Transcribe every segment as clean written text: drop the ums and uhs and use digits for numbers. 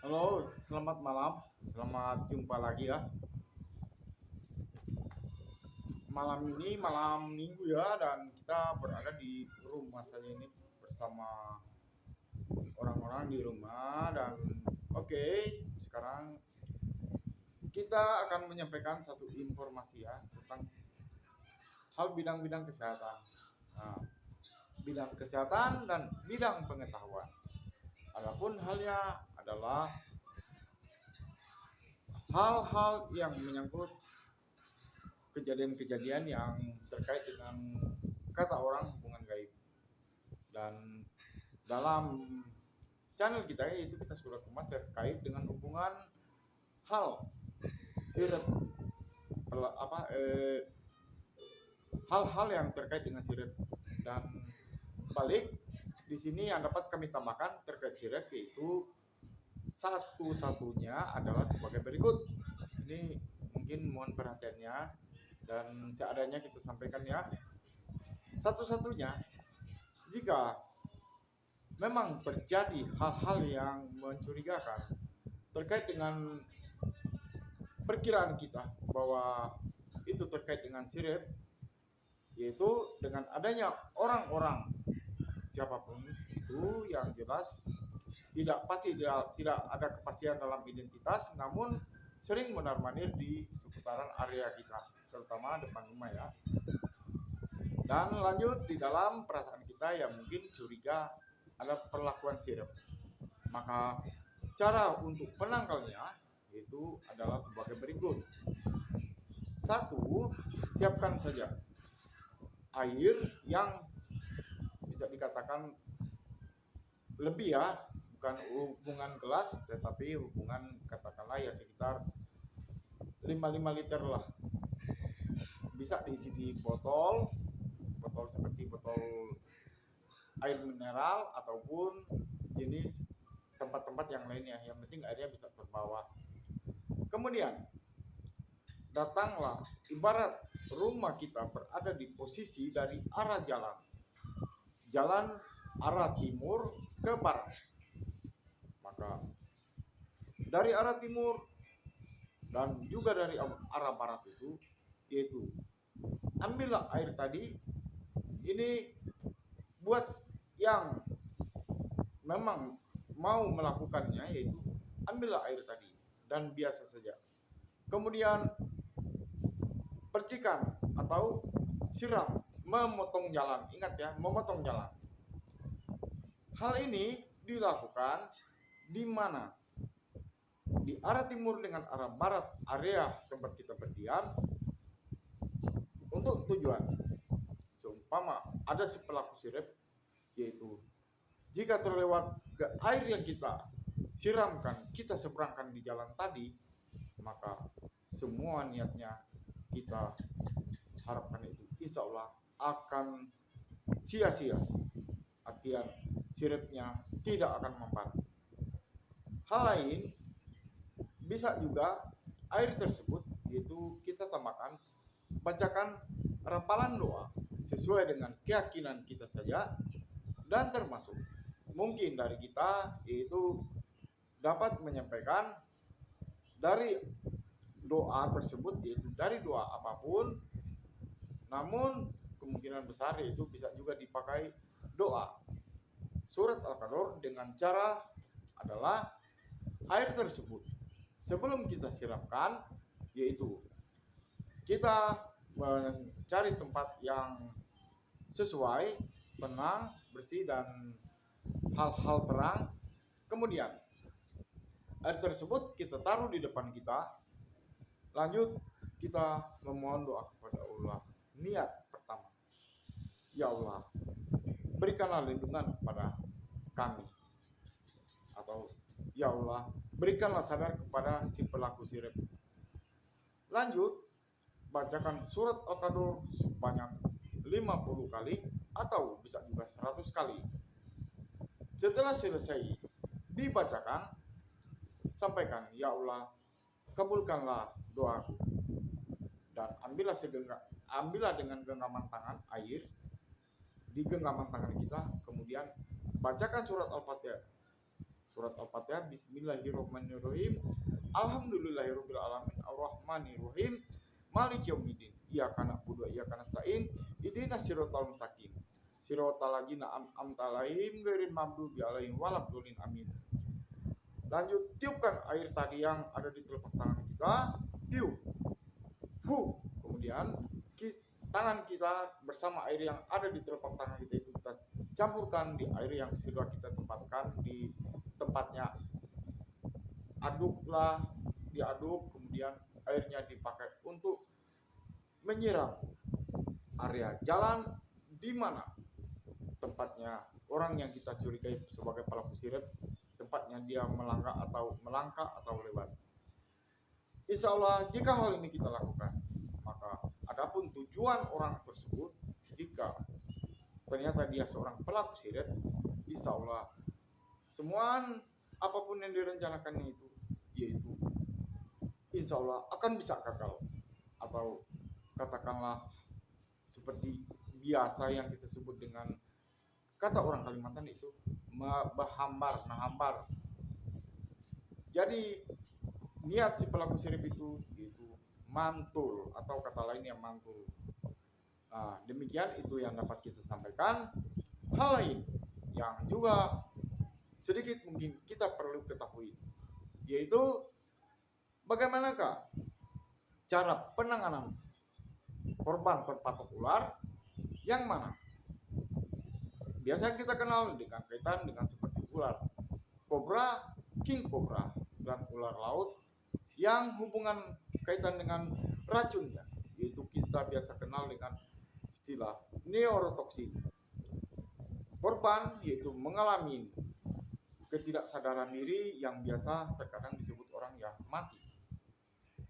Halo, selamat malam. Selamat jumpa lagi ya. Malam ini malam Minggu ya, dan kita berada di rumah saja ini bersama orang-orang di rumah. Dan oke, sekarang kita akan menyampaikan satu informasi ya tentang hal bidang-bidang kesehatan. Nah, bidang kesehatan dan bidang pengetahuan. Adapun halnya adalah hal-hal yang menyangkut kejadian-kejadian yang terkait dengan kata orang hubungan gaib. Dan dalam channel kita yaitu kita sudah kemas terkait dengan hubungan hal sirep hal-hal yang terkait dengan sirep. Dan balik di sini yang dapat kami tambahkan terkait sirep yaitu satu-satunya adalah sebagai berikut. Ini mungkin mohon perhatiannya dan seadanya kita sampaikan ya. Satu-satunya, jika memang terjadi hal-hal yang mencurigakan terkait dengan perkiraan kita bahwa itu terkait dengan sirep, yaitu dengan adanya orang-orang siapapun itu yang jelas tidak pasti, tidak ada kepastian dalam identitas, namun sering mondar-mandir di seputaran area kita, terutama depan rumah ya. Dan lanjut di dalam perasaan kita yang mungkin curiga ada perlakuan sirep, maka cara untuk penangkalnya itu adalah sebagai berikut. Satu, siapkan saja air yang bisa dikatakan lebih ya, bukan hubungan gelas tetapi hubungan katakanlah ya sekitar 5 liter lah. Bisa diisi di botol seperti botol air mineral ataupun jenis tempat-tempat yang lainnya, yang penting airnya bisa terbawa. Kemudian datanglah, ibarat rumah kita berada di posisi dari arah jalan arah timur ke barat, maka dari arah timur dan juga dari arah barat itu, yaitu ambillah air tadi. Ini buat yang memang mau melakukannya, yaitu ambillah air tadi dan biasa saja. Kemudian percikan atau siram, memotong jalan. Ingat ya, memotong jalan. Hal ini dilakukan di mana? Di arah timur dengan arah barat area tempat kita berdiam, untuk tujuan seumpama ada si pelaku sirep, yaitu jika terlewat ke air yang kita siramkan, kita seberangkan di jalan tadi, maka semua niatnya kita harapkan itu insya Allah akan sia-sia. Artian siripnya tidak akan mempan. Hal lain bisa juga air tersebut, yaitu kita tambahkan, bacakan rapalan doa sesuai dengan keyakinan kita saja, dan termasuk mungkin dari kita yaitu dapat menyampaikan dari doa tersebut, yaitu dari doa apapun, namun kemungkinan besar yaitu bisa juga dipakai doa surat Al-Qadar dengan cara adalah air tersebut sebelum kita siramkan, yaitu kita mencari tempat yang sesuai, tenang, bersih, dan hal-hal terang. Kemudian air tersebut kita taruh di depan kita. Lanjut kita memohon doa kepada Allah. Niat pertama, ya Allah, berikanlah lindungan kepada kami, atau ya Allah, berikanlah sadar kepada si pelaku sirep. Lanjut bacakan surat Al-Qadar sebanyak 50 kali atau bisa juga 100 kali. Setelah selesai dibacakan, sampaikan, ya Allah, kabulkanlah doaku. Dan ambillah dengan genggaman tangan air di genggaman tangan kita, kemudian bacakan surat Al-Fatihah. Surat Al-Fatihah. Bismillahirrahmanirrahim. Alhamdulillahirabbil alamin arrahmanirrahim maliki yaumiddin. Iyyaka na'budu wa iyyaka nasta'in. Ihdinas siratal mustaqim. Siratal ladzina an'amta 'alaihim ghairil maghdubi 'alaihim waladdallin. Amin. Lanjut, tiupkan air tadi yang ada di telapak tangan kita. Tiup. Kemudian tangan kita bersama air yang ada di telapak tangan kita itu kita campurkan di air yang sudah kita tempatkan di tempatnya. Aduklah, diaduk, kemudian airnya dipakai untuk menyiram area jalan di mana tempatnya orang yang kita curigai sebagai pelaku sirik, tempatnya dia melangkah atau lewat. Insya Allah jika hal ini kita lakukan, maka adapun tujuan orang tersebut, jika ternyata dia seorang pelaku sirik, insya Allah semua apapun yang direncanakannya itu, yaitu insya Allah akan bisa gagal, atau katakanlah seperti biasa yang kita sebut dengan kata orang Kalimantan itu nahambar. Jadi niat si pelaku sirik itu yaitu mantul, atau kata lainnya mantul. Nah, demikian itu yang dapat kita sampaikan. Hal lain yang juga sedikit mungkin kita perlu ketahui, yaitu bagaimanakah cara penanganan korban terpatok ular, yang mana biasa kita kenal dengan kaitan dengan seperti ular kobra, king kobra, dan ular laut yang hubungan kaitan dengan racunnya, yaitu kita biasa kenal dengan istilah neurotoksin. Korban yaitu mengalami ketidaksadaran diri yang biasa terkadang disebut orang yang mati.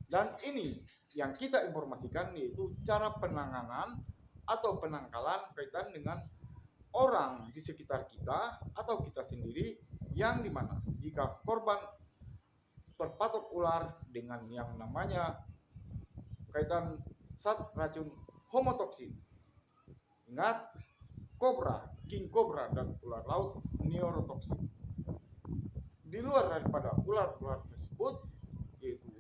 Dan ini yang kita informasikan, yaitu cara penanganan atau penangkalan kaitan dengan orang di sekitar kita atau kita sendiri, yang dimana jika korban terpatok ular dengan yang namanya kaitan zat racun homotoksin. Ingat, kobra, king kobra, dan ular laut neurotoksin. Di luar daripada ular-ular tersebut, yaitu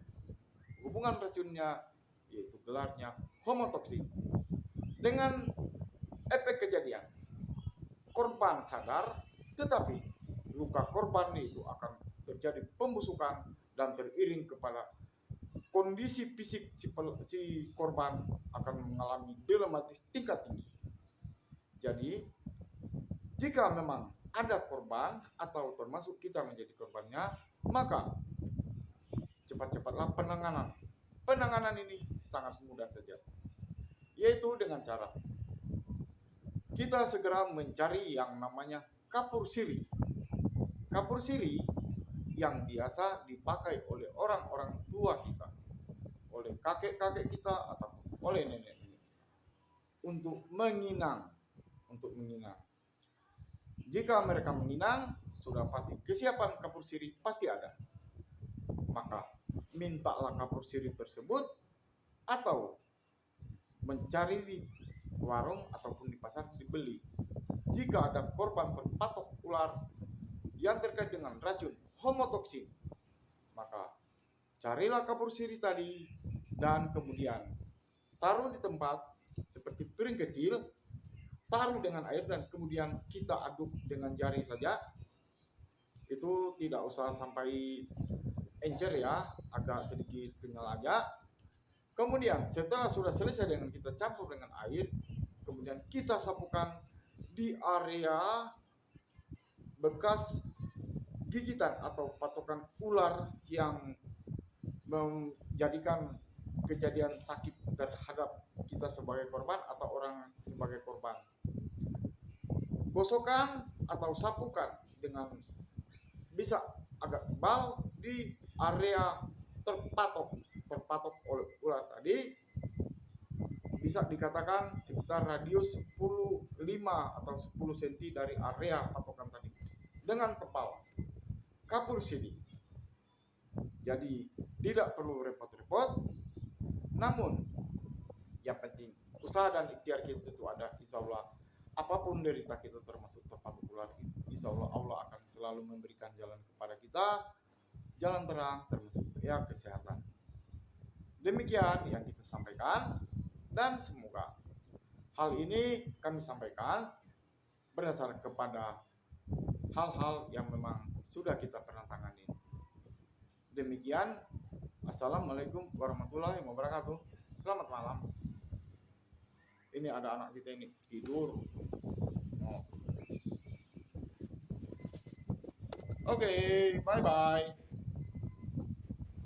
hubungan racunnya, yaitu gelarnya homotoksin. Dengan efek kejadian, korban sadar, tetapi luka korban itu akan terjadi pembusukan dan teriring kepada kondisi fisik si korban akan mengalami dilematis tingkat tinggi. Jadi, jika memang ada korban atau termasuk kita menjadi korbannya, maka cepat-cepatlah penanganan. Penanganan ini sangat mudah saja, yaitu dengan cara kita segera mencari yang namanya kapur siri. Kapur siri yang biasa dipakai oleh orang-orang tua kita, oleh kakek-kakek kita, atau oleh nenek-nenek untuk menginang. Jika mereka menginang, sudah pasti kesiapan kapur siri pasti ada. Maka mintalah kapur siri tersebut, atau mencari di warung ataupun di pasar dibeli. Jika ada korban terpatok ular yang terkait dengan racun homotoksin, maka carilah kapur siri tadi dan kemudian taruh di tempat seperti piring kecil, taruh dengan air dan kemudian kita aduk dengan jari saja. Itu tidak usah sampai encer ya, agak sedikit kenyal aja. Kemudian setelah sudah selesai dengan kita campur dengan air, kemudian kita sapukan di area bekas gigitan atau patokan ular yang menjadikan kejadian sakit terhadap kita sebagai korban atau orang sebagai korban. Gosokkan atau sapukan dengan bisa agak tebal di area terpatok oleh ular tadi, bisa dikatakan sekitar radius 5 atau 10 cm dari area patokan tadi, dengan tebal kapur siri. Jadi tidak perlu repot-repot, namun yang penting usaha dan ikhtiar kita itu ada, insya Allah apapun derita kita termasuk terpatok ular itu insya Allah Allah akan selalu memberikan jalan kepada kita, jalan terang termasuk ya kesehatan. Demikian yang kita sampaikan, dan semoga hal ini kami sampaikan berdasar kepada hal-hal yang memang sudah kita pernah tangani. Demikian, assalamualaikum warahmatullahi wabarakatuh. Selamat malam. Ini ada anak kita ini tidur. Oh. Oke, bye bye.